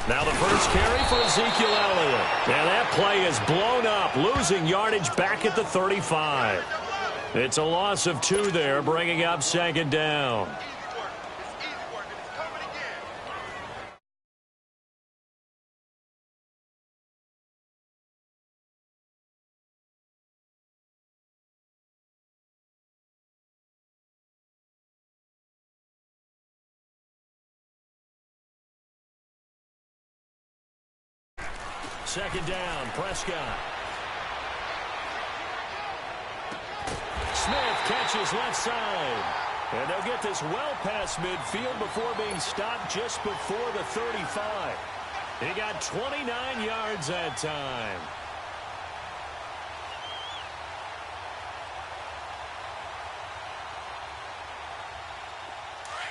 Now the first carry for Ezekiel Elliott. And that play is blown up, losing yardage back at the 35. It's a loss of 2 there, bringing up second down. Second down, Prescott. Smith catches left side. And they'll get this well past midfield before being stopped just before the 35. He got 29 yards that time.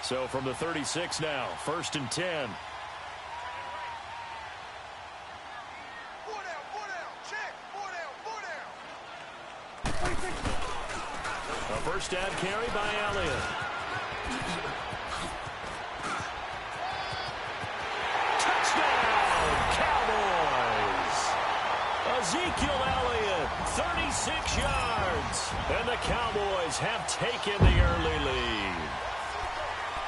So from the 36 now, 1st and 10. A first down carry by Elliott. Touchdown, Cowboys! Ezekiel Elliott, 36 yards. And the Cowboys have taken the early lead.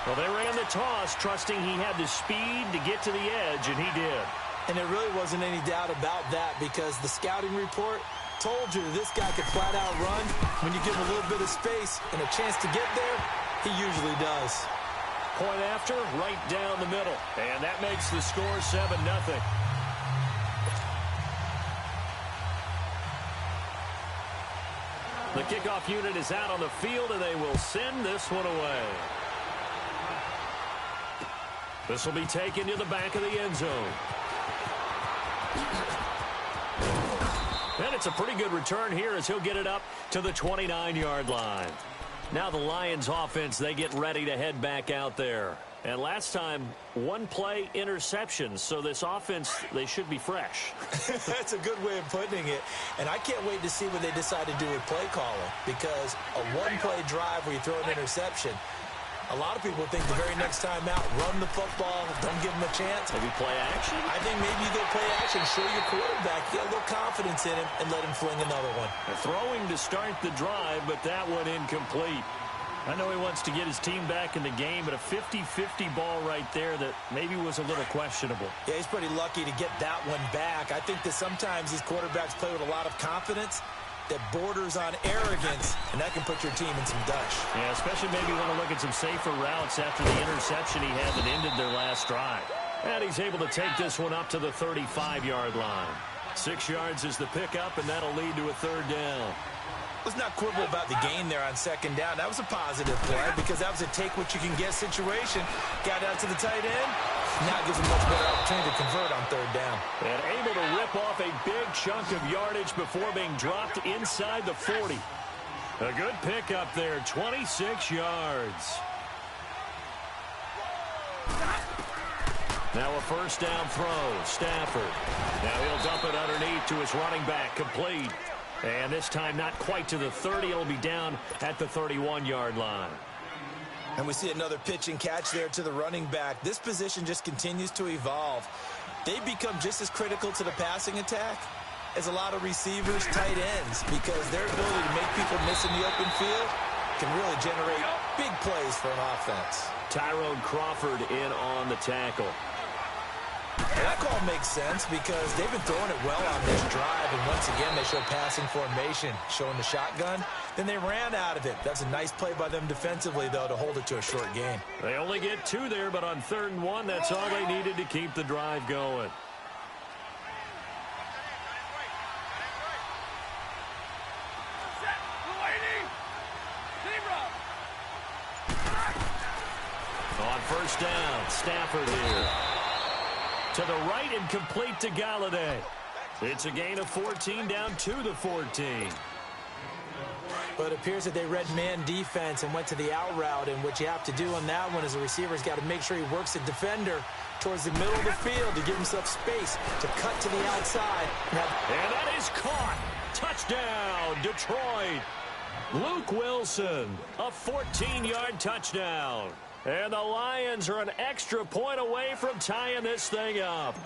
Well, they ran the toss, trusting he had the speed to get to the edge, and he did. And there really wasn't any doubt about that because the scouting report told you this guy could flat out run. When you give him a little bit of space and a chance to get there, he usually does. Point after, right down the middle. And that makes the score 7-0. The kickoff unit is out on the field, and they will send this one away. This will be taken to the back of the end zone. And it's a pretty good return here as he'll get it up to the 29-yard line. Now the Lions offense, they get ready to head back out there. And last time, 1-play interceptions. So this offense, they should be fresh. That's a good way of putting it. And I can't wait to see what they decide to do with play calling. Because a 1-play drive where you throw an interception, a lot of people think the very next time out, run the football, don't give them a chance. Maybe play action? I think maybe you go play action, show your quarterback, get a little confidence in him, and let him fling another one. Throwing to start the drive, but that one incomplete. I know he wants to get his team back in the game, but a 50-50 ball right there that maybe was a little questionable. Yeah, he's pretty lucky to get that one back. I think that sometimes these quarterbacks play with a lot of confidence that borders on arrogance, and that can put your team in some dutch. Yeah, especially maybe want to look at some safer routes after the interception he had that ended their last drive. And he's able to take this one up to the 35-yard line. 6 yards is the pickup, and that'll lead to a 3rd down. Let's not quibble about the gain there on 2nd down. That was a positive play because that was a take-what-you-can-get situation. Got out to the tight end. Now gives him much better opportunity to convert on 3rd down. And able to rip off a big chunk of yardage before being dropped inside the 40. A good pickup there, 26 yards. Now a 1st down throw, Stafford. Now he'll dump it underneath to his running back, complete. And this time not quite to the 30. It'll be down at the 31-yard line. And we see another pitch and catch there to the running back. This position just continues to evolve. They become just as critical to the passing attack as a lot of receivers, tight ends, because their ability to make people miss in the open field can really generate big plays for an offense. Tyrone Crawford in on the tackle. And that call makes sense because they've been throwing it well on this drive, and once again they show passing formation, showing the shotgun. Then they ran out of it. That's a nice play by them defensively, though, to hold it to a short gain. They only get 2 there, but on 3rd and 1, that's all they needed to keep the drive going. On 1st down, Stafford here. To the right and complete to Galladay. It's a gain of 14 down to the 14. But it appears that they read man defense and went to the out route, and what you have to do on that one is the receiver's got to make sure he works the defender towards the middle of the field to give himself space to cut to the outside. And that is caught. Touchdown, Detroit. Luke Wilson, a 14-yard touchdown. And the Lions are an extra point away from tying this thing up.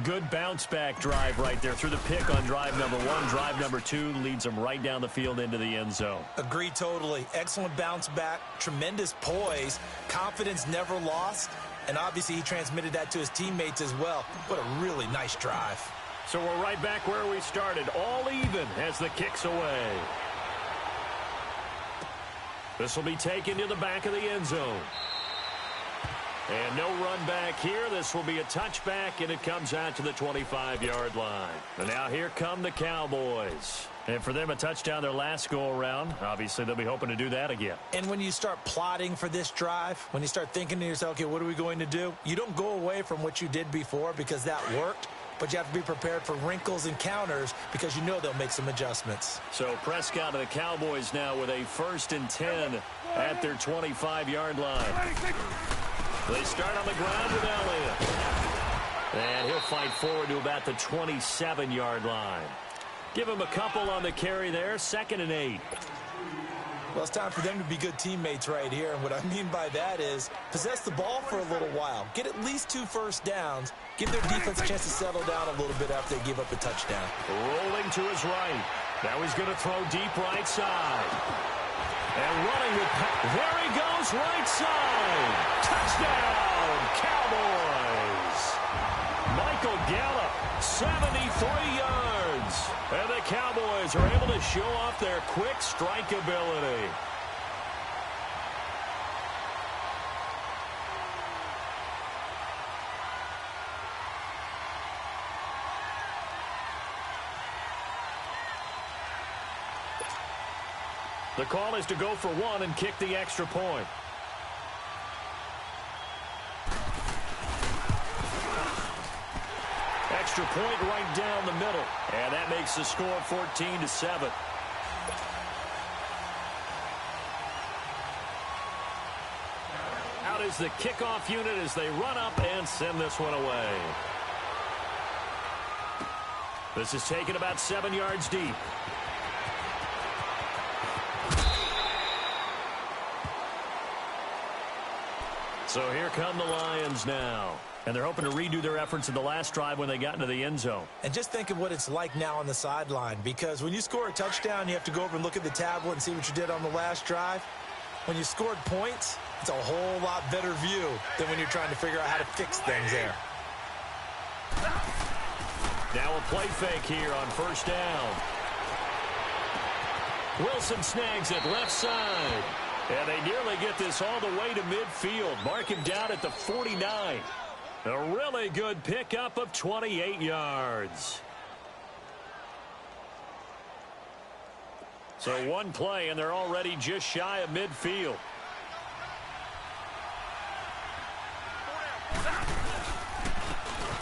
Good bounce-back drive right there through the pick on drive number 1. Drive number 2 leads them right down the field into the end zone. Agree totally. Excellent bounce back, tremendous poise, confidence never lost, and obviously he transmitted that to his teammates as well. What a really nice drive. So we're right back where we started, all even as the kick's away. This will be taken to the back of the end zone. And no run back here. This will be a touchback, and it comes out to the 25-yard line. And now here come the Cowboys. And for them, a touchdown their last go-around. Obviously, they'll be hoping to do that again. And when you start plotting for this drive, when you start thinking to yourself, okay, what are we going to do? You don't go away from what you did before because that worked, but you have to be prepared for wrinkles and counters because you know they'll make some adjustments. So Prescott and the Cowboys now with a 1st and 10 at their 25-yard line. They start on the ground with Elliott. And he'll fight forward to about the 27-yard line. Give him a couple on the carry there. 2nd and 8. Well, it's time for them to be good teammates right here. And what I mean by that is possess the ball for a little while. Get at least 2 first downs. Give their defense a chance to settle down a little bit after they give up a touchdown. Rolling to his right. Now he's going to throw deep right side. And running with, there he goes, right side. Touchdown, Cowboys. Michael Gallup, 73 yards. And the Cowboys are able to show off their quick strike ability. The call is to go for 1 and kick the extra point. Extra point right down the middle. And that makes the score 14-7. Out is the kickoff unit as they run up and send this one away. This is taken about 7 yards deep. So here come the Lions now. And they're hoping to redo their efforts in the last drive when they got into the end zone. And just think of what it's like now on the sideline, because when you score a touchdown, you have to go over and look at the tablet and see what you did on the last drive. When you scored points, it's a whole lot better view than when you're trying to figure out how to fix things there. Now a play fake here on 1st down. Wilson snags it left side. And they nearly get this all the way to midfield. Mark him down at the 49. A really good pickup of 28 yards. So 1 play, and they're already just shy of midfield.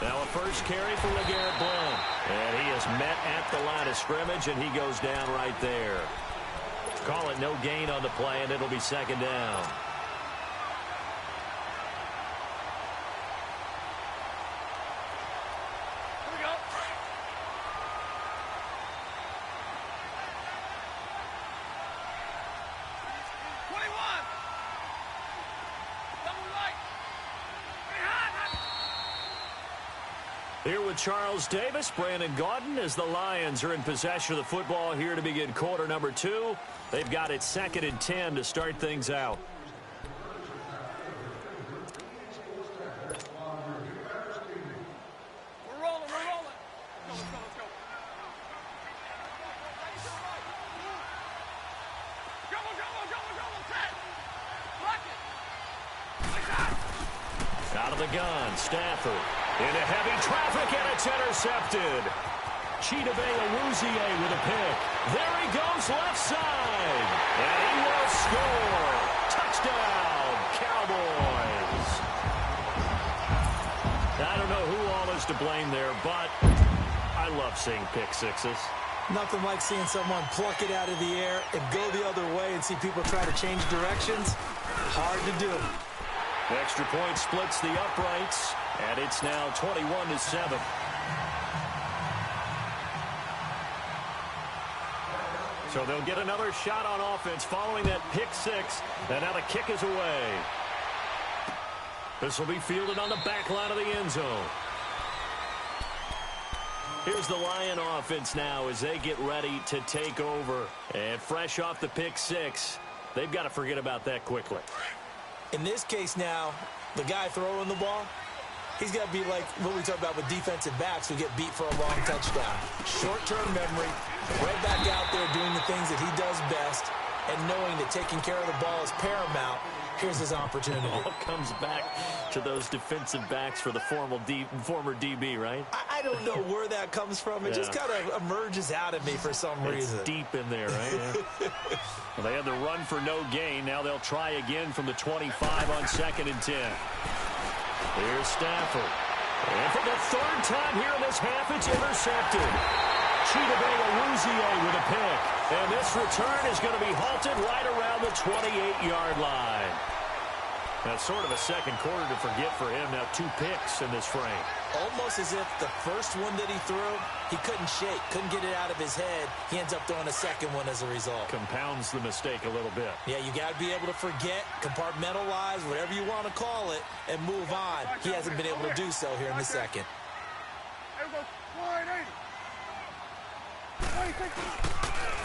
Now a first carry for LeGarrette Blount. And he is met at the line of scrimmage, and he goes down right there. Call it no gain on the play, and it'll be 2nd down. Here we go. Here with Charles Davis, Brandon Gaudin, as the Lions are in possession of the football here to begin quarter number 2. They've got it 2nd and 10 to start things out. We're rolling. Let's go. Go. Set. Block it. Out of the gun, Stafford. Into heavy traffic, and it's intercepted. Chidobe Awuzie with a pick. There he goes left side. And he will score. Touchdown, Cowboys. I don't know who all is to blame there, but I love seeing pick sixes. Nothing like seeing someone pluck it out of the air and go the other way and see people try to change directions. Hard to do. The extra point splits the uprights, and it's now 21-7. So they'll get another shot on offense following that pick six, and now the kick is away. This will be fielded on the back line of the end zone. Here's the Lion offense now as they get ready to take over. And fresh off the pick six, they've got to forget about that quickly. In this case now, the guy throwing the ball, he's got to be like what we talk about with defensive backs who get beat for a long touchdown. Short-term memory, right back out there doing the things that he does best, and knowing that taking care of the ball is paramount. Here's his opportunity. It all comes back to those defensive backs for the former DB, right? I don't know where that comes from. It just kind of emerges out of me for some reason. It's deep in there, right? Yeah. Well, they had the run for no gain. Now they'll try again from the 25 on 2nd and 10. Here's Stafford. And for the third time here in this half, it's intercepted. Chidobe with a pick. And this return is going to be halted right around the 28-yard line. That's sort of a second quarter to forget for him. Now 2 picks in this frame. Almost as if the first one that he threw, he couldn't shake, couldn't get it out of his head. He ends up throwing a second one as a result. Compounds the mistake a little bit. Yeah, you got to be able to forget, compartmentalize, whatever you want to call it, and move on. He hasn't been able to do so here in the second.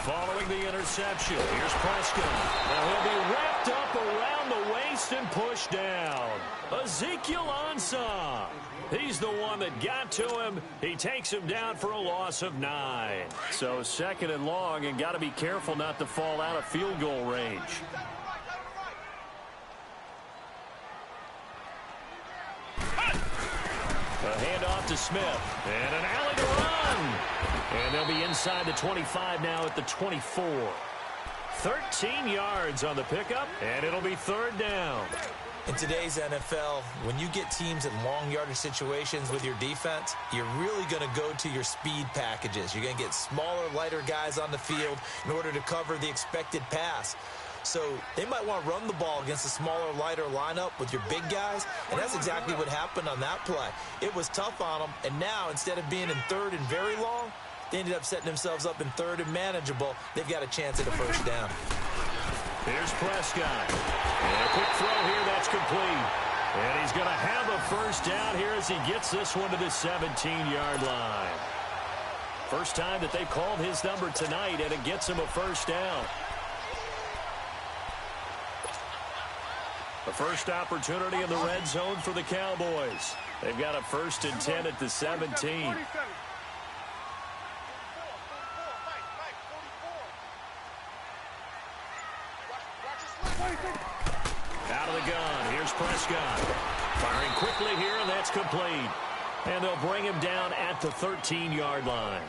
Following the interception, here's Prescott. Now he'll be wrapped up around the waist and pushed down. Ezekiel Ansah. He's the one that got to him. He takes him down for a loss of 9. So 2nd and long, and got to be careful not to fall out of field goal range. A handoff to Smith. And an alley to run. And they'll be inside the 25 now at the 24. 13 yards on the pickup, and it'll be 3rd down. In today's NFL, when you get teams in long yardage situations with your defense, you're really going to go to your speed packages. You're going to get smaller, lighter guys on the field in order to cover the expected pass. So they might want to run the ball against a smaller, lighter lineup with your big guys, and that's exactly what happened on that play. It was tough on them, and now instead of being in 3rd and very long, they ended up setting themselves up in 3rd and manageable. They've got a chance at a first down. Here's Prescott. And a quick throw here that's complete. And he's going to have a first down here as he gets this one to the 17-yard line. First time that they called his number tonight, and it gets him a first down. The first opportunity in the red zone for the Cowboys. They've got a 1st and 10 at the 17. Out of the gun. Here's Prescott. Firing quickly here, and that's complete. And they'll bring him down at the 13-yard line.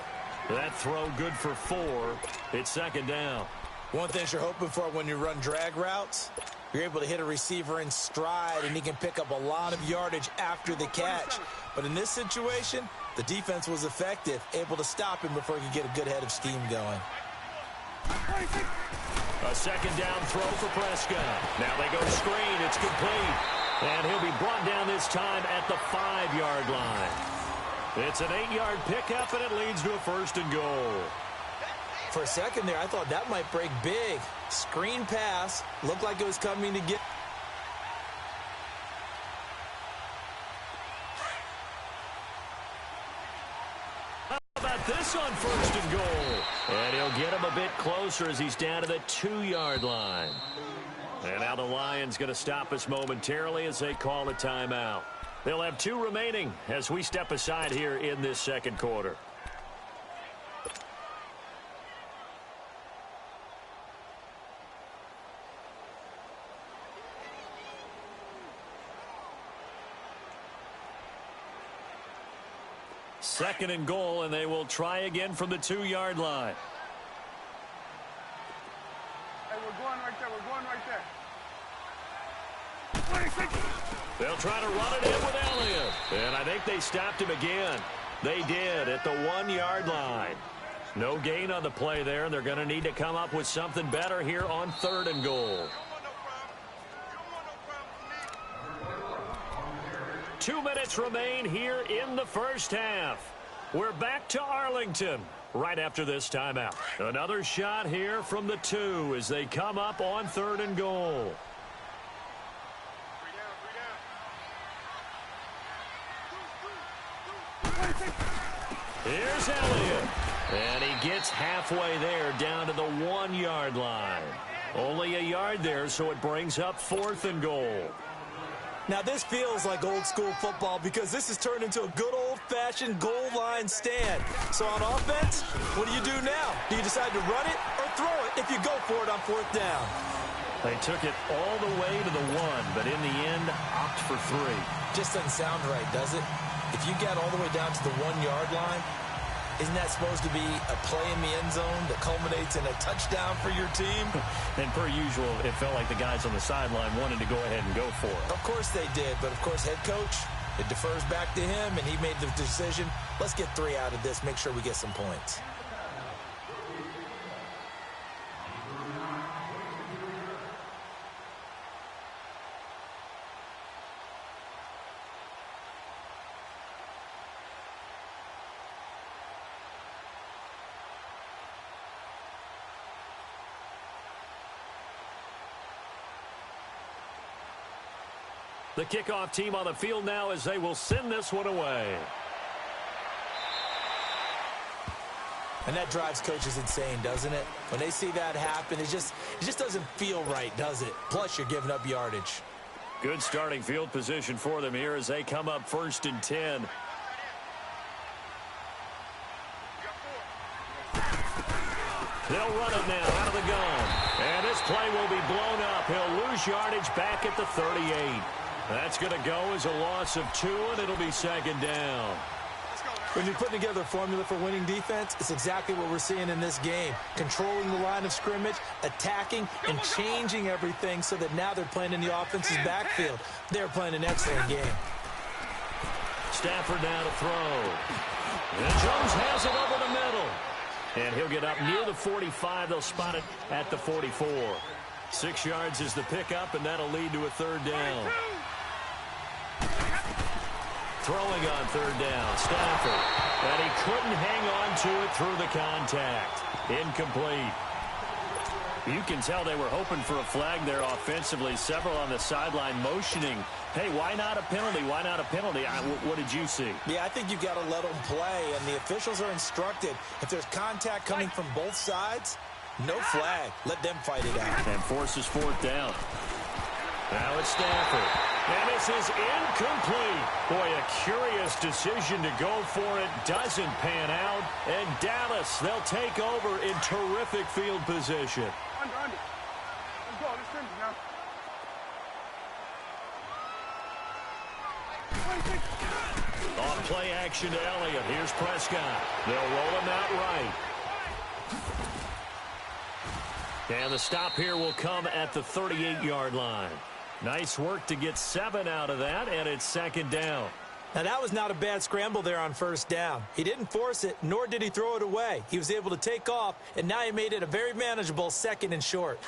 That throw good for 4. It's 2nd down. One thing you're hoping for when you run drag routes, you're able to hit a receiver in stride, and he can pick up a lot of yardage after the catch. But in this situation, the defense was effective, able to stop him before he could get a good head of steam going. A 2nd down throw for Prescott. Now they go screen. It's complete. And he'll be brought down this time at the 5-yard line. It's an 8-yard pickup, and it leads to a 1st and goal. For a second there, I thought that might break big. Screen pass. Looked like it was coming to get. How about this on 1st and goal? And he'll get him a bit closer as he's down to the 2-yard line. And now the Lions going to stop us momentarily as they call a timeout. They'll have 2 remaining as we step aside here in this 2nd quarter. Second and goal, and they will try again from the 2-yard line. Hey, we're going right there. We're going right there. 26. They'll try to run it in with Elliott. And I think they stopped him again. They did at the 1-yard line. No gain on the play there, and they're going to need to come up with something better here on 3rd and goal. 2 minutes remain here in the first half. We're back to Arlington right after this timeout. Another shot here from the 2 as they come up on 3rd and goal. Here's Elliott. And he gets halfway there down to the 1-yard line. Only a yard there, so it brings up 4th and goal. Now, this feels like old-school football because this has turned into a good old-fashioned goal line stand. So on offense, what do you do now? Do you decide to run it or throw it if you go for it on 4th down? They took it all the way to the 1, but in the end, opt for 3. Just doesn't sound right, does it? If you get all the way down to the 1-yard line, isn't that supposed to be a play in the end zone that culminates in a touchdown for your team? And per usual, it felt like the guys on the sideline wanted to go ahead and go for it. Of course they did, but of course head coach, it defers back to him, and he made the decision. Let's get 3 out of this, make sure we get some points. The kickoff team on the field now as they will send this one away. And that drives coaches insane, doesn't it? When they see that happen, it just doesn't feel right, does it? Plus, you're giving up yardage. Good starting field position for them here as they come up 1st and 10. They'll run it now out of the gun. And this play will be blown up. He'll lose yardage back at the 38. That's going to go as a loss of 2, and it'll be 2nd down. When you're putting together a formula for winning defense, it's exactly what we're seeing in this game. Controlling the line of scrimmage, attacking, and changing everything so that now they're playing in the offense's backfield. They're playing an excellent game. Stafford now to throw. And Jones has it over the middle. And he'll get up near the 45. They'll spot it at the 44. 6 yards is the pickup, and that'll lead to a 3rd down. Throwing on 3rd down, Stafford. And he couldn't hang on to it through the contact. Incomplete. You can tell they were hoping for a flag there offensively. Several on the sideline motioning. Hey, why not a penalty? Why not a penalty? What did you see? Yeah, I think you've got to let them play, and the officials are instructed. If there's contact coming from both sides, no flag. Let them fight it out. And forces 4th down. Now it's Stafford. And this is incomplete. Boy, a curious decision to go for it. Doesn't pan out. And Dallas, they'll take over in terrific field position. Under. Let's go. Let's finish now. 26. Off play action to Elliott. Here's Prescott. They'll roll him out right. And the stop here will come at the 38-yard line. Nice work to get 7 out of that, and it's 2nd down. Now, that was not a bad scramble there on 1st down. He didn't force it, nor did he throw it away. He was able to take off, and now he made it a very manageable 2nd and short.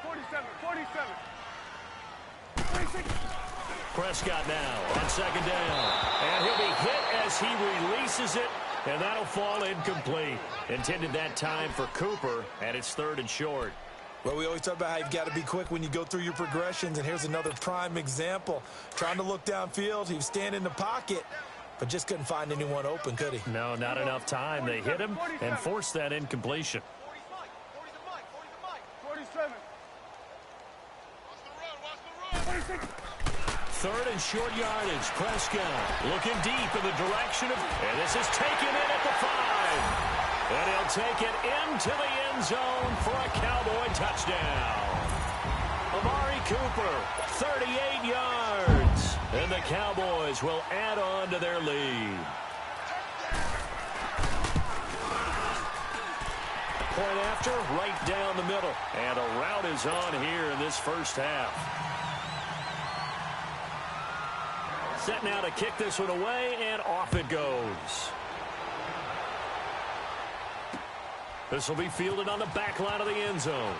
47. 26. Prescott now on 2nd down. And he'll be hit as he releases it, and that'll fall incomplete. Intended that time for Cooper, and it's 3rd and short. Well, we always talk about how you've got to be quick when you go through your progressions, and here's another prime example. Trying to look downfield, he was standing in the pocket, but just couldn't find anyone open, could he? No, not enough time. They hit him and forced that incompletion. 47. 3rd and short yardage. Prescott looking deep in the direction of, and this is taken in at the 5. And he'll take it into the end zone for a Cowboy touchdown. Amari Cooper, 38 yards. And the Cowboys will add on to their lead. Point after, right down the middle. And a rout is on here in this 1st half. Set now to kick this one away, and off it goes. This will be fielded on the back line of the end zone.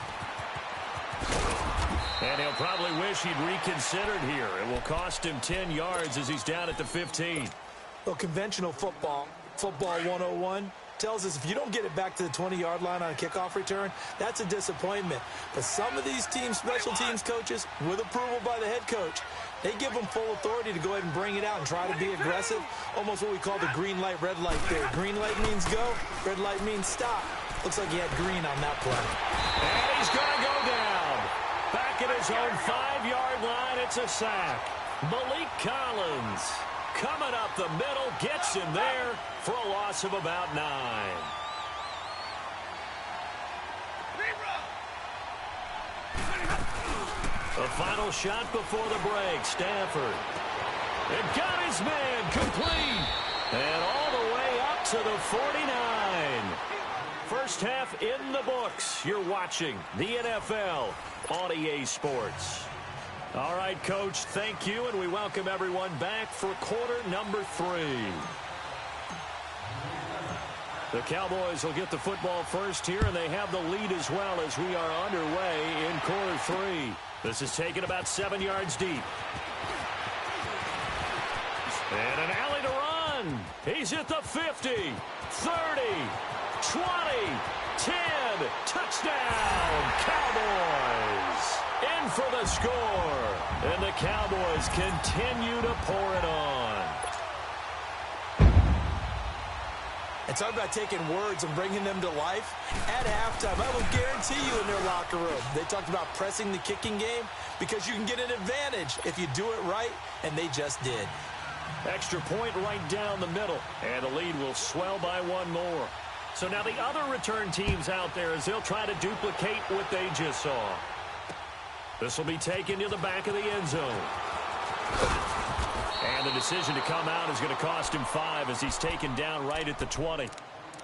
And he'll probably wish he'd reconsidered here. It will cost him 10 yards as he's down at the 15. Well, conventional football 101, tells us if you don't get it back to the 20-yard line on a kickoff return, that's a disappointment. But some of these teams, special teams coaches, with approval by the head coach, They give them full authority to go ahead and bring it out and try to be aggressive. Almost what we call the green light, red light there. Green light means go, red light means stop. Looks like he had green on that play. And he's going to go down. Back at his own 5-yard line, it's a sack. Malik Collins coming up the middle, gets him there for a loss of about 9. The final shot before the break. Stafford. And got his man complete. And all the way up to the 49. First half in the books. You're watching the NFL on EA Sports. All right, Coach, thank you, and we welcome everyone back for quarter number 3. The Cowboys will get the football first here, and they have the lead as well as we are underway in quarter 3. This is taken about 7 yards deep. And an alley to run. He's at the 50, 30, 20, 10. Touchdown, Cowboys. In for the score. And the Cowboys continue to pour it on. And talk about taking words and bringing them to life. At halftime, I will guarantee you in their locker room, they talked about pressing the kicking game because you can get an advantage if you do it right, and they just did. Extra point right down the middle, and the lead will swell by 1 more. So now the other return teams out there as they'll try to duplicate what they just saw. This will be taken to the back of the end zone. And the decision to come out is going to cost him 5 as he's taken down right at the 20.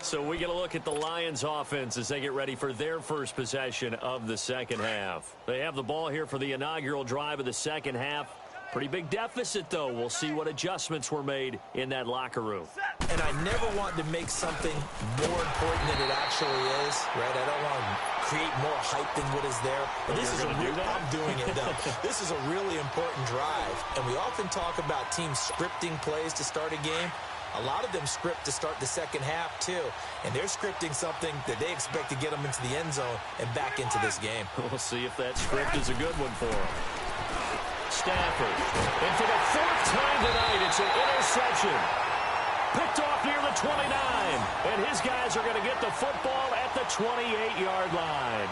So we get a look at the Lions offense as they get ready for their first possession of the second half. They have the ball here for the inaugural drive of the second half. Pretty big deficit, though. We'll see what adjustments were made in that locker room. And I never want to make something more important than it actually is, right? I don't want to create more hype than what is there. But this is a real, I'm doing it, though. This is a really important drive. And we often talk about teams scripting plays to start a game. A lot of them script to start the second half, too. And they're scripting something that they expect to get them into the end zone and back into this game. We'll see if that script is a good one for them. Stafford. And for the 4th time tonight, it's an interception. Picked off near the 29. And his guys are going to get the football at the 28-yard line.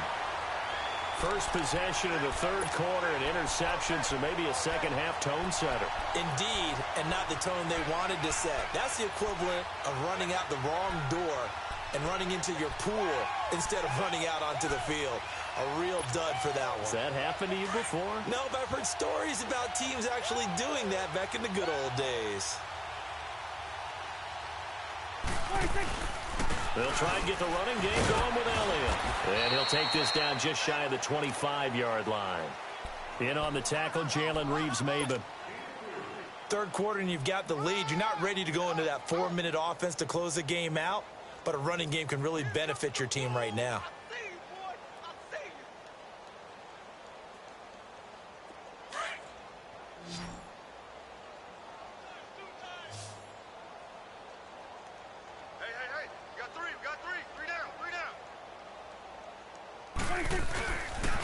First possession of the third quarter, an interception, so maybe a second-half tone setter. Indeed, and not the tone they wanted to set. That's the equivalent of running out the wrong door and running into your pool instead of running out onto the field. A real dud for that one. Has that happened to you before? No, but I've heard stories about teams actually doing that back in the good old days. They'll try and get the running game going with Elliott. And he'll take this down just shy of the 25-yard line. In on the tackle, Jalen Reeves-Maybin. Third quarter and you've got the lead. You're not ready to go into that 4-minute offense to close the game out, but a running game can really benefit your team right now.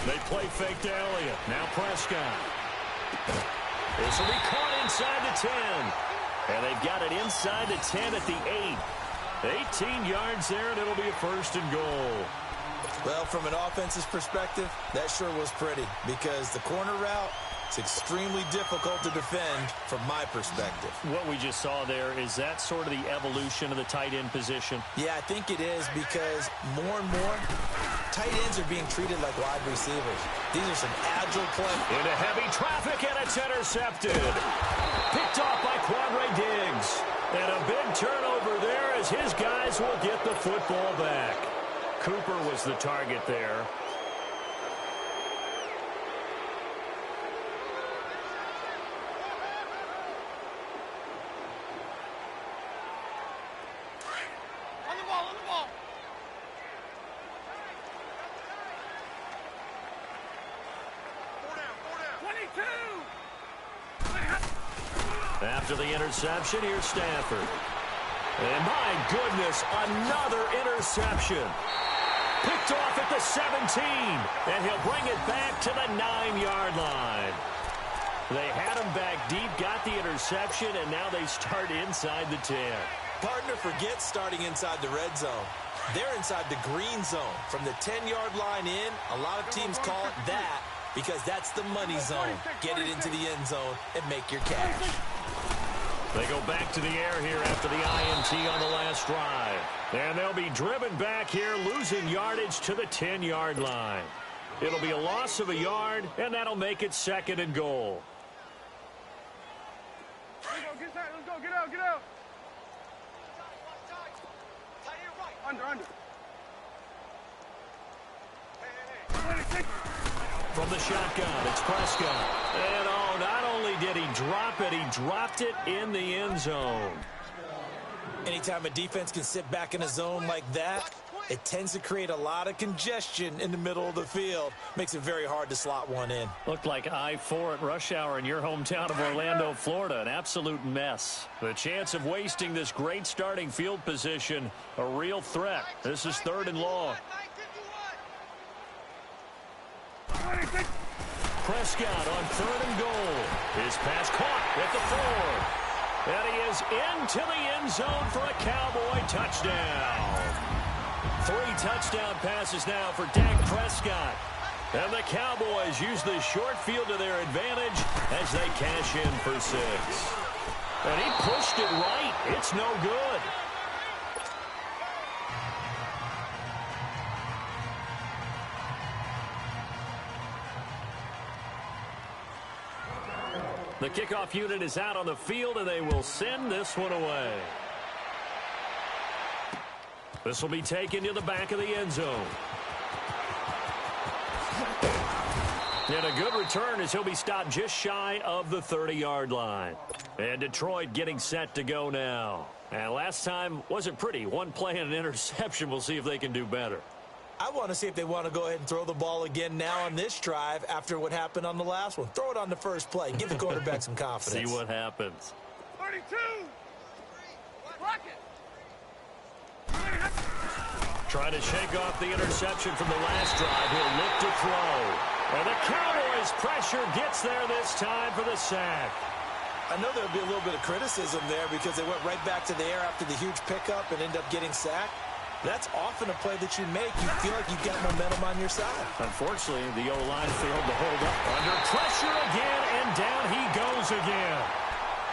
They play fake to Elliott. Now Prescott. This will be caught inside the 10. And they've got it inside the 10 at the 8. 18 yards there, and it'll be a 1st and goal. Well, from an offense's perspective, that sure was pretty because the corner route, it's extremely difficult to defend from my perspective. What we just saw there, is that sort of the evolution of the tight end position? Yeah, I think it is because more and more, tight ends are being treated like wide receivers. These are some agile plays. Into heavy traffic, and it's intercepted. Picked off by Quandre Diggs. And a big turnover there as his guys will get the football back. Cooper was the target there. After the interception, here's Stafford. And my goodness, another interception. Picked off at the 17, and he'll bring it back to the 9-yard line. They had him back deep, got the interception, and now they start inside the 10. Partner forgets starting inside the red zone. They're inside the green zone. From the 10-yard line in, a lot of teams call it that because that's the money zone. Get it into the end zone and make your cash. They go back to the air here after the INT on the last drive. And they'll be driven back here, losing yardage to the 10-yard line. It'll be a loss of a yard, and that'll make it 2nd and goal. Let's go, get out, get out. Under. From the shotgun, it's Prescott. And not only did he drop it, he dropped it in the end zone. Anytime a defense can sit back in a zone like that, it tends to create a lot of congestion in the middle of the field. Makes it very hard to slot one in. Looked like I-4 at rush hour in your hometown of Orlando, Florida. An absolute mess. The chance of wasting this great starting field position, a real threat. This is 3rd and long. Prescott on 3rd and goal. His pass caught at the 4. And he is into the end zone for a Cowboy touchdown. 3 touchdown passes now for Dak Prescott. And the Cowboys use the short field to their advantage as they cash in for 6. And he pushed it right. It's no good. The kickoff unit is out on the field, and they will send this one away. This will be taken to the back of the end zone. And a good return as he'll be stopped just shy of the 30-yard line. And Detroit getting set to go now. And last time wasn't pretty. One play and an interception. We'll see if they can do better. I want to see if they want to go ahead and throw the ball again now on this drive after what happened on the last one. Throw it on the first play. Give the quarterback some confidence. See what happens. 32. Block it. Trying to shake off the interception from the last drive. He'll look to throw. And the Cowboys' pressure gets there this time for the sack. I know there'll be a little bit of criticism there because they went right back to the air after the huge pickup and end up getting sacked. That's often a play that you make. You feel like you've got momentum on your side. Unfortunately, the O-line failed to hold up. Under pressure again, and down he goes again.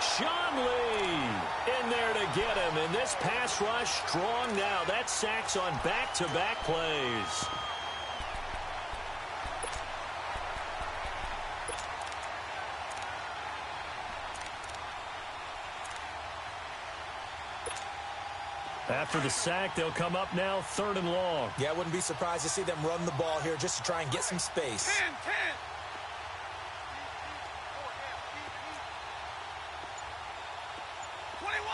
Sean Lee in there to get him. And this pass rush strong now. That's sacks on back-to-back plays. After the sack, they'll come up now 3rd and long. Yeah, I wouldn't be surprised to see them run the ball here just to try and get some space. 10. 21.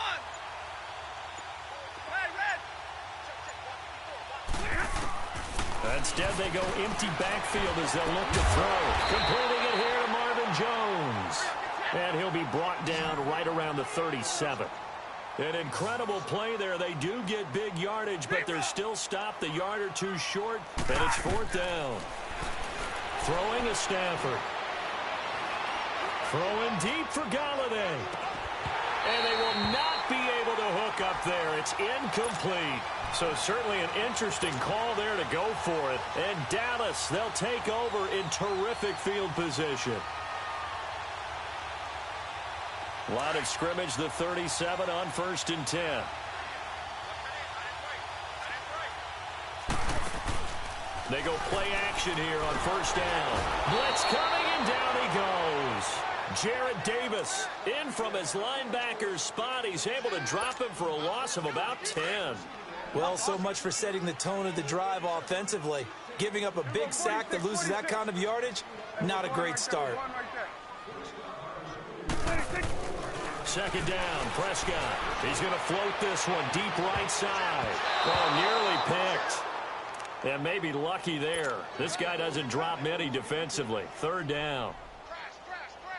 Instead, they go empty backfield as they'll look to throw. Completing it here to Marvin Jones. And he'll be brought down right around the 37. An incredible play there. They do get big yardage, but they're still stopped a yard or two short, and it's 4th down. Throwing to Stafford. Throwing deep for Galladay. And they will not be able to hook up there. It's incomplete. So certainly an interesting call there to go for it. And Dallas, they'll take over in terrific field position. Line of scrimmage, the 37 on 1st and 10. They go play action here on 1st down. Blitz coming, and down he goes. Jarrett Davis in from his linebacker's spot. He's able to drop him for a loss of about 10. Well, so much for setting the tone of the drive offensively. Giving up a big sack that loses that kind of yardage, not a great start. 2nd down, Prescott. He's going to float this one deep right side. Oh, nearly picked. And maybe lucky there. This guy doesn't drop many defensively. 3rd down.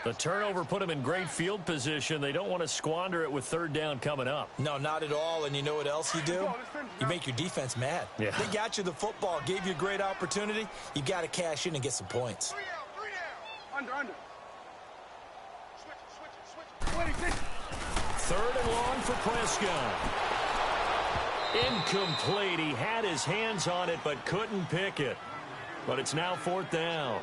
The turnover put him in great field position. They don't want to squander it with 3rd down coming up. No, not at all. And you know what else you do? You make your defense mad. Yeah. They got you the football, gave you a great opportunity. You got to cash in and get some points. Under. Third and long for Prescott. Incomplete. He had his hands on it but couldn't pick it. But it's now fourth down.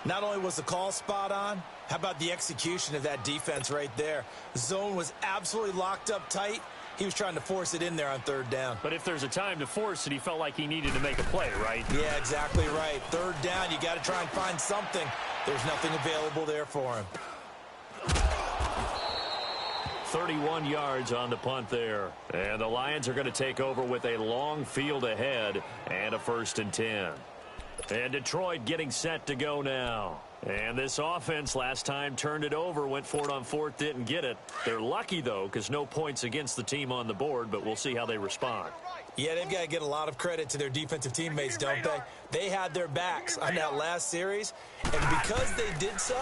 Not only was the call spot on, how about the execution of that defense right there? The zone was absolutely locked up tight. He was trying to force it in there on third down. But if there's a time to force it, he felt like he needed to make a play, right? Yeah, exactly right. Third down, you got to try and find something. There's nothing available there for him. 31 yards on the punt there. And the Lions are going to take over with a long field ahead and a 1st and 10. And Detroit getting set to go now. And this offense last time turned it over, went for it on 4th, didn't get it. They're lucky, though, because no points against the team on the board, but we'll see how they respond. Yeah, they've got to get a lot of credit to their defensive teammates, don't they? They had their backs on that last series, and because they did so,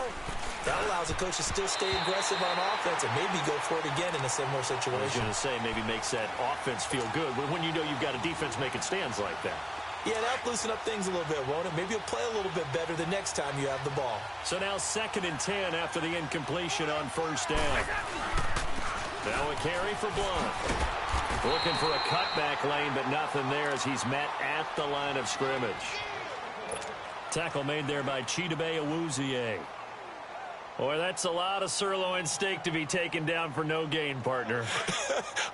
that allows the coach to still stay aggressive on offense and maybe go for it again in a similar situation. I was going to say, maybe makes that offense feel good when you know you've got a defense making stands like that. Yeah, that'll loosen up things a little bit, won't it? Maybe you'll play a little bit better the next time you have the ball. So now 2nd and 10 after the incompletion on 1st down. Now a carry for Blunt. Looking for a cutback lane, but nothing there as he's met at the line of scrimmage. Tackle made there by Chidobe Awuzie. Boy, that's a lot of sirloin steak to be taken down for no gain, partner.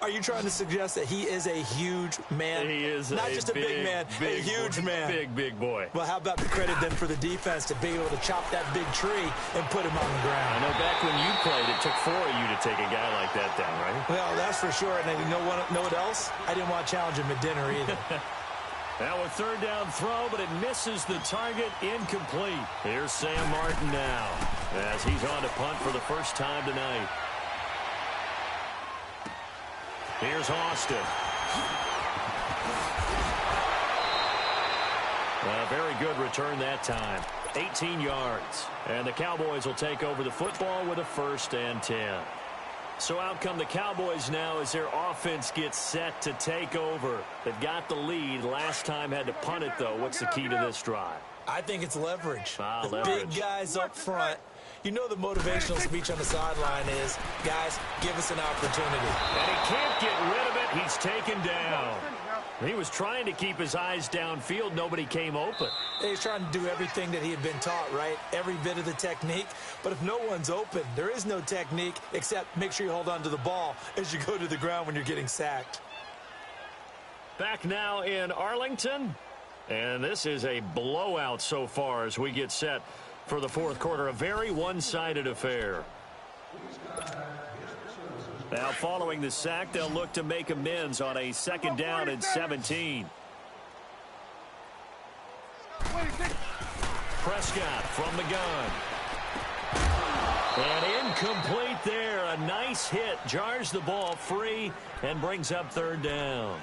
Are you trying to suggest that he is a huge man? He is not just a big man, a huge man. Big boy. Well, how about the credit then for the defense to be able to chop that big tree and put him on the ground? I know back when you played, it took 4 of you to take a guy like that down, right? Well, that's for sure. And you know what else? I didn't want to challenge him at dinner either. Now a 3rd down throw, but it misses the target. Incomplete. Here's Sam Martin now as he's on to punt for the first time tonight. Here's Austin. A very good return that time. 18 yards. And the Cowboys will take over the football with a 1st and 10. So out come the Cowboys now as their offense gets set to take over. They've got the lead. Last time had to punt it, though. What's the key to this drive? I think it's leverage. The leverage. Big guys up front. You know the motivational speech on the sideline is, guys, give us an opportunity. And he can't get rid of it. He's taken down. He was trying to keep his eyes downfield. Nobody came open. He's trying to do everything that he had been taught, right? Every bit of the technique. But if no one's open, there is no technique except make sure you hold on to the ball as you go to the ground when you're getting sacked. Back now in Arlington. And this is a blowout so far as we get set for the 4th quarter. A very one-sided affair. Now, following the sack, they'll look to make amends on a 2nd down and 17. Prescott from the gun. And incomplete there. A nice hit. Jars the ball free and brings up 3rd down.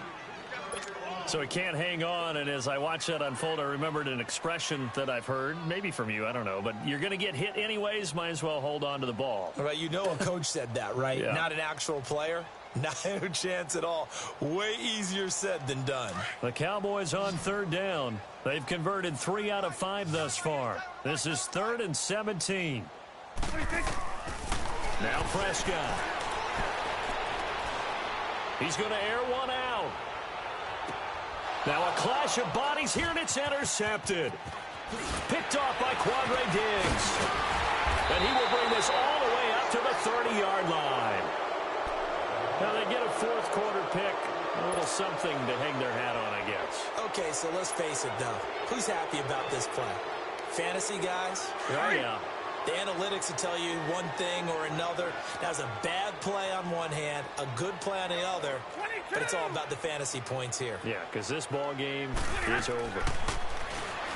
So he can't hang on, and as I watch that unfold, I remembered an expression that I've heard, maybe from you, I don't know, but you're going to get hit anyways, might as well hold on to the ball. All right, you know a coach said that, right? Yeah. Not an actual player. Not a chance at all. Way easier said than done. The Cowboys on 3rd down. They've converted 3 out of 5 thus far. This is 3rd and 17. Now Prescott. He's going to air one out. Now a clash of bodies here, and it's intercepted. Picked off by Quandre Diggs. And he will bring this all the way up to the 30-yard line. Now they get a 4th quarter pick. A little something to hang their hat on, I guess. Okay, so let's face it, though. Who's happy about this play? Fantasy guys? Right? Yeah. The analytics will tell you one thing or another. That's a bad play on one hand, a good play on the other, but it's all about the fantasy points here. Yeah, because this ball game is over.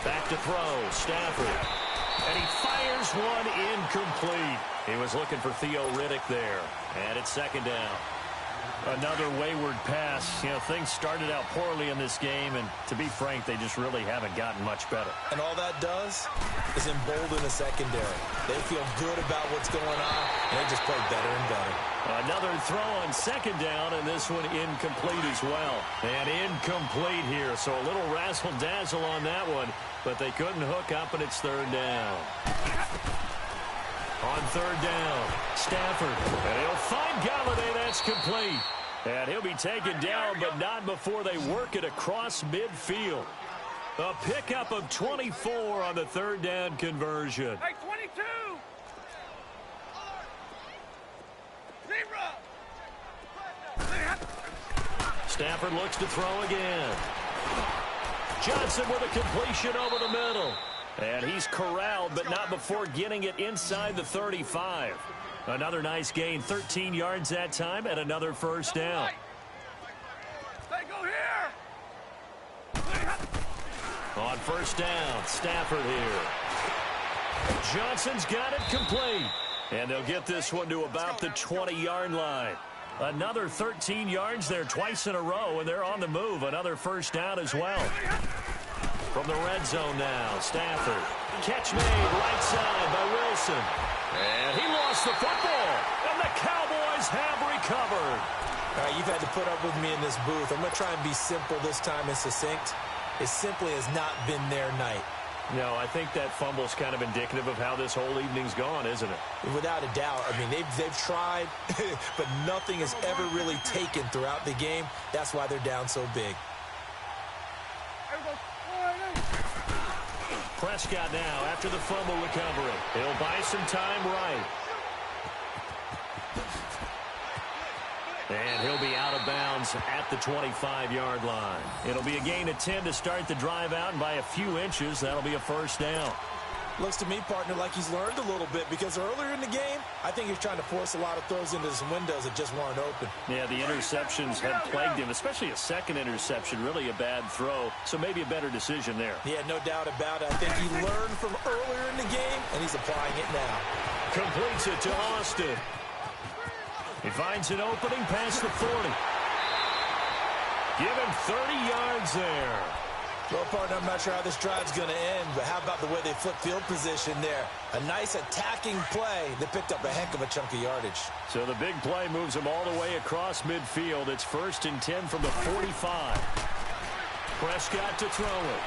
Back to throw, Stafford. And he fires one incomplete. He was looking for Theo Riddick there. And it's 2nd down. Another wayward pass. You know, things started out poorly in this game, and to be frank, they just really haven't gotten much better. And all that does is embolden the secondary. They feel good about what's going on, and they just play better and better. Another throw on 2nd down, and this one incomplete as well. And incomplete here, so a little razzle-dazzle on that one, but they couldn't hook up, and it's 3rd down. On third down, Stafford. And he'll find Galladay. That's complete. And he'll be taken down, but not before they work it across midfield. A pickup of 24 on the third down conversion. Hey, 22. Stafford looks to throw again. Johnson with a completion over the middle. And he's corralled, but not before getting it inside the 35. Another nice gain, 13 yards that time, and another first down. Hey, go here. On first down, Stafford here. Johnson's got it complete. And they'll get this one to about the 20-yard line. Another 13 yards there twice in a row, and they're on the move. Another first down as well. From the red zone now, Stafford. Catch made right side by Wilson. And he lost the football, and the Cowboys have recovered. All right, you've had to put up with me in this booth. I'm going to try and be simple this time and succinct. It simply has not been their night. No, I think that fumble's kind of indicative of how this whole evening's gone, isn't it? Without a doubt. I mean, they've tried, but nothing has ever really taken throughout the game. That's why they're down so big. Prescott now after the fumble recovery. He'll buy some time right. And he'll be out of bounds at the 25-yard line. It'll be a gain of 10 to start the drive out, and by a few inches, that'll be a first down. Looks to me, partner, like he's learned a little bit, because earlier in the game, I think he's trying to force a lot of throws into some windows that just weren't open. Yeah, the interceptions have plagued him, especially a second interception, really a bad throw, so maybe a better decision there. Yeah, no doubt about it. I think he learned from earlier in the game, and he's applying it now. Completes it to Austin. He finds an opening past the 40. Give him 30 yards there. Well, partner, I'm not sure how this drive's going to end, but how about the way they flip field position there? A nice attacking play that picked up a heck of a chunk of yardage. So the big play moves them all the way across midfield. It's 1st and 10 from the 45. Prescott to throw it.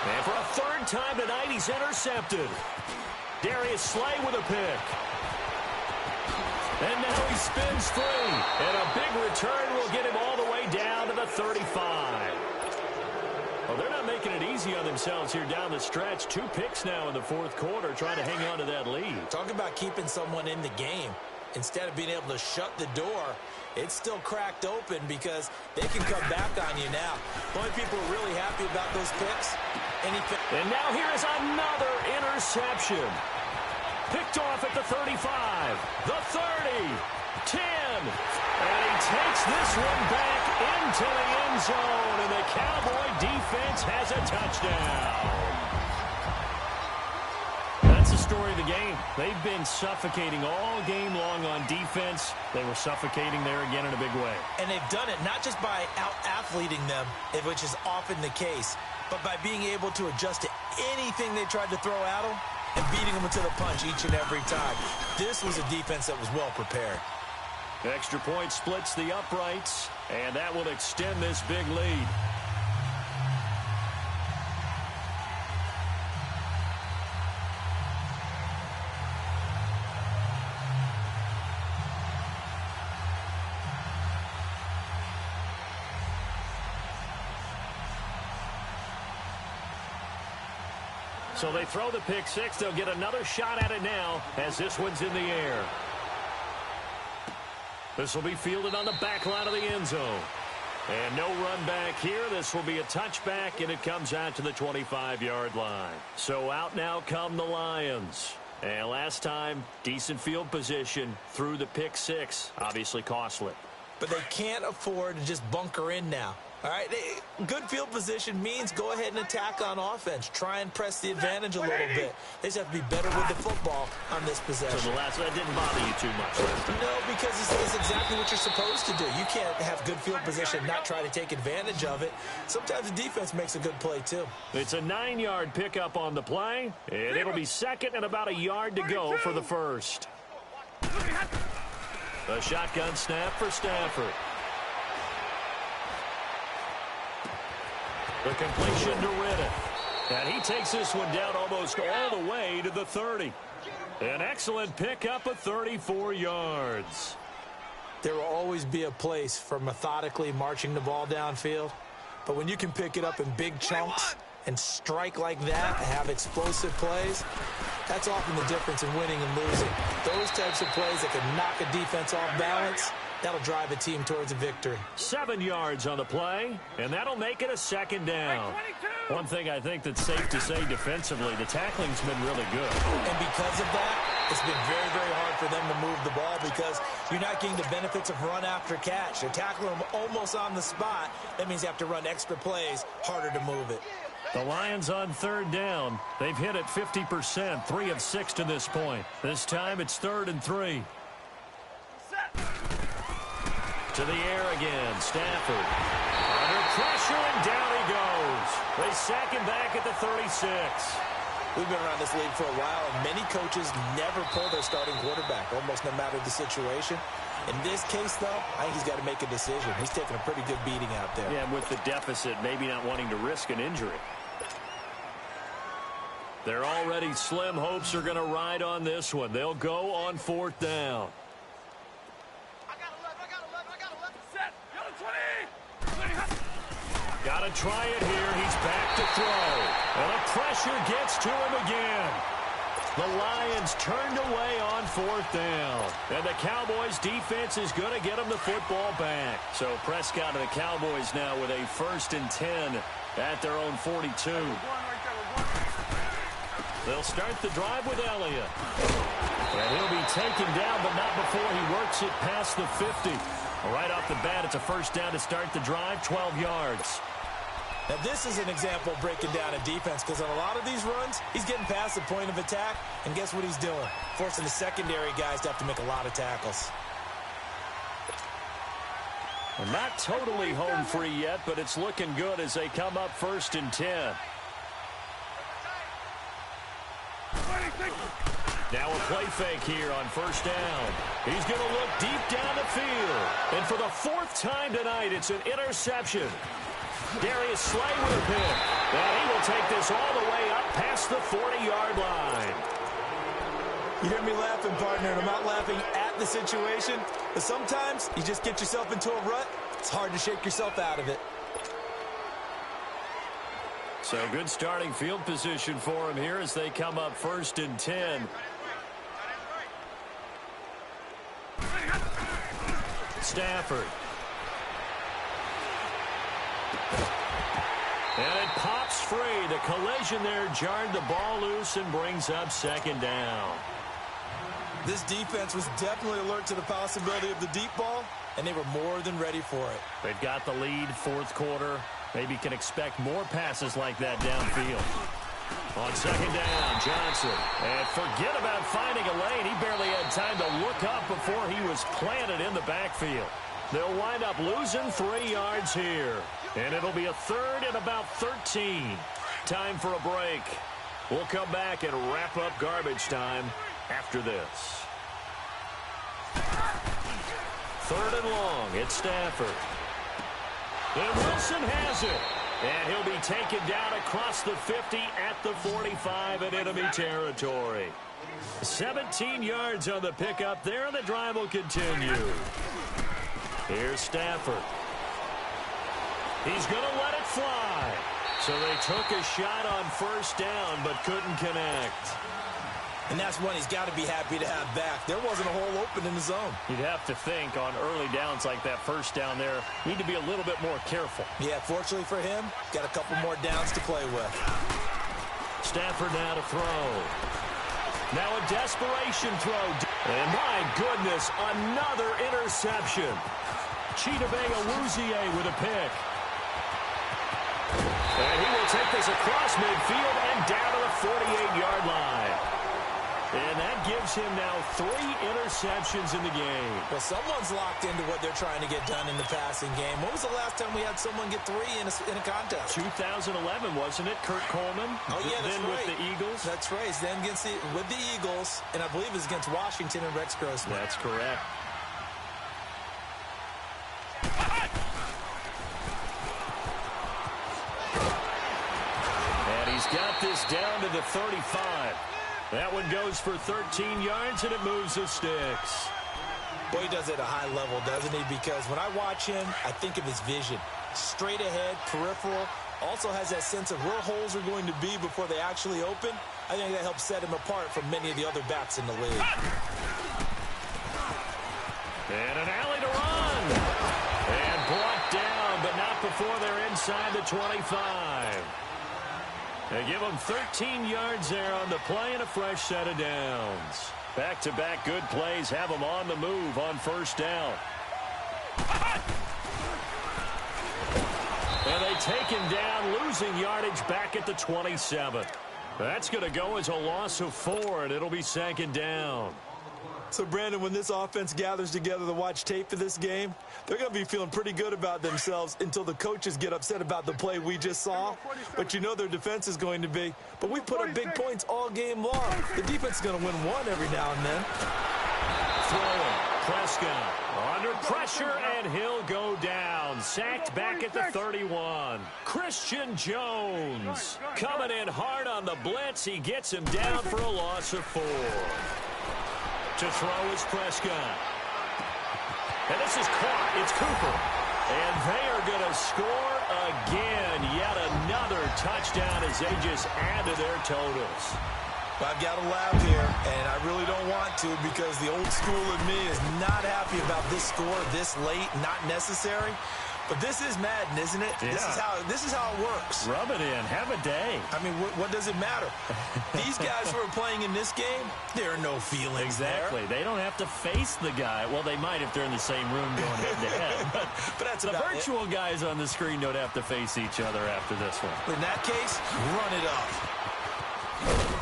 And for a third time tonight, he's intercepted. Darius Slay with a pick. And now he spins free. And a big return will get him all the way down to the 35. Well, they're not making it easy on themselves here down the stretch. 2 picks now in the fourth quarter, trying to hang on to that lead. Talk about keeping someone in the game. Instead of being able to shut the door, it's still cracked open because they can come back on you now. The only people are really happy about those picks. And now here is another interception. Picked off at the 35, the 30, 10. And he takes this one back into the end zone, and the Cowboy defense has a touchdown. That's the story of the game. They've been suffocating all game long on defense. They were suffocating there again in a big way. And they've done it not just by out-athleting them, which is often the case, but by being able to adjust to anything they tried to throw at them and beating them to the punch each and every time. This was a defense that was well prepared. Extra point splits the uprights, and that will extend this big lead. So they throw the pick six. They'll get another shot at it now as this one's in the air. This will be fielded on the back line of the end zone. And no run back here. This will be a touchback, and it comes out to the 25-yard line. So out now come the Lions. And last time, decent field position through the pick six. Obviously costly. But they can't afford to just bunker in now. All right, good field position means go ahead and attack on offense. Try and press the advantage a little bit. They just have to be better with the football on this possession. So the last one didn't bother you too much. No, because it's exactly what you're supposed to do. You can't have good field position and not try to take advantage of it. Sometimes the defense makes a good play, too. It's a 9-yard pickup on the play, and it'll be second and about a yard to go for the first. A shotgun snap for Stafford. The completion to Riddick. And he takes this one down almost all the way to the 30. An excellent pickup of 34 yards. There will always be a place for methodically marching the ball downfield. But when you can pick it up in big chunks and strike like that and have explosive plays, that's often the difference in winning and losing. Those types of plays that can knock a defense off balance, that'll drive a team towards a victory. 7 yards on the play, and that'll make it a second down. One thing I think that's safe to say defensively, the tackling's been really good. And because of that, it's been very, very hard for them to move the ball because you're not getting the benefits of run after catch. They're tackling them almost on the spot. That means you have to run extra plays, harder to move it. The Lions on third down. They've hit it 50%, 3 of 6 to this point. This time it's 3rd and 3. To the air again, Stafford. Under pressure, and down he goes. They sack him back at the 36. We've been around this league for a while, and many coaches never pull their starting quarterback, almost no matter the situation. In this case, though, I think he's got to make a decision. He's taking a pretty good beating out there. Yeah, and with the deficit, maybe not wanting to risk an injury. Their already slim hopes are going to ride on this one. They'll go on 4th down. Got to try it here. He's back to throw. And the pressure gets to him again. The Lions turned away on 4th down. And the Cowboys defense is going to get them the football back. So Prescott and the Cowboys now with a 1st and 10 at their own 42. They'll start the drive with Elliott. And he'll be taken down, but not before he works it past the 50. Right off the bat, it's a 1st down to start the drive, 12 yards. Now, this is an example of breaking down a defense because on a lot of these runs, he's getting past the point of attack, and guess what he's doing? Forcing the secondary guys to have to make a lot of tackles. Well, not totally home free yet, but it's looking good as they come up 1st and 10. Now a play fake here on 1st down. He's going to look deep down the field. And for the 4th time tonight, it's an interception. Darius Slay with a pick. And he will take this all the way up past the 40-yard line. You hear me laughing, partner, and I'm not laughing at the situation, but sometimes you just get yourself into a rut. It's hard to shake yourself out of it. So good starting field position for him here as they come up 1st and 10. Stafford. And it pops free. The collision there jarred the ball loose and brings up 2nd down. This defense was definitely alert to the possibility of the deep ball, and they were more than ready for it. They've got the lead, 4th quarter. Maybe can expect more passes like that downfield. On 2nd down, Johnson. And forget about finding a lane. He barely had time to look up before he was planted in the backfield. They'll wind up losing 3 yards here. And it'll be a 3rd and about 13. Time for a break. We'll come back and wrap up garbage time after this. 3rd and long. It's Stafford. And Wilson has it. And he'll be taken down across the 50 at the 45 in enemy territory. 17 yards on the pickup there, and the drive will continue. Here's Stafford. He's going to let it fly. So they took a shot on 1st down, but couldn't connect. And that's one he's got to be happy to have back. There wasn't a hole open in the zone. You'd have to think on early downs like that 1st down there, need to be a little bit more careful. Yeah, fortunately for him, got a couple more downs to play with. Stafford now to throw. Now a desperation throw. And my goodness, another interception. Chidobe Awuzie with a pick. And he will take this across midfield and down to the 48-yard line. And that gives him now 3 interceptions in the game. Well, someone's locked into what they're trying to get done in the passing game. When was the last time we had someone get 3 in a contest? 2011, wasn't it? Kurt Coleman. Oh, yeah, that's then right. With the Eagles. That's right. Then with the Eagles, and I believe it was against Washington and Rex Grossman. That's correct. He's got this down to the 35. That one goes for 13 yards, and it moves the sticks. Boy, he does it at a high level, doesn't he? Because when I watch him, I think of his vision. Straight ahead, peripheral. Also has that sense of where holes are going to be before they actually open. I think that helps set him apart from many of the other backs in the league. And an alley to run. And brought down, but not before they're inside the 25. They give them 13 yards there on the play and a fresh set of downs. Back-to-back good plays have them on the move on first down. And they take him down, losing yardage back at the 27. That's going to go as a loss of 4, and it'll be second down. So, Brandon, when this offense gathers together to watch tape for this game, they're going to be feeling pretty good about themselves until the coaches get upset about the play we just saw. But you know their defense is going to be. But we put up big points all game long. The defense is going to win one every now and then. Throwing. Prescott under pressure, and he'll go down. Sacked back at the 31. Christian Jones coming in hard on the blitz. He gets him down for a loss of 4. To throw is Prescott. And this is caught. It's Cooper. And they are going to score again. Yet another touchdown as they just add to their totals. I've got to laugh here, and I really don't want to because the old school in me is not happy about this score this late, not necessary. But this is Madden, isn't it? Yeah. This is how it works. Rub it in. Have a day. I mean, what does it matter? These guys who are playing in this game, there are no feelings exactly. there. They don't have to face the guy. Well, they might if they're in the same room going head-to-head. But that's the virtual guys on the screen don't have to face each other after this one. In that case, run it up.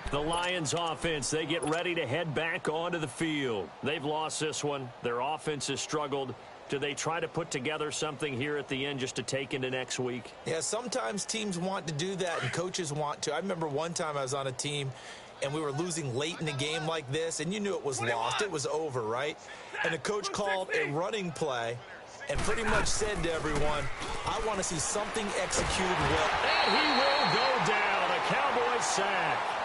The Lions offense, they get ready to head back onto the field. They've lost this one. Their offense has struggled. Do they try to put together something here at the end just to take into next week? Yeah, sometimes teams want to do that and coaches want to. I remember one time I was on a team and we were losing late in the game like this, and you knew it was lost. It was over, right? And the coach called a running play and pretty much said to everyone, I want to see something executed well. And he will go down. A Cowboys sack.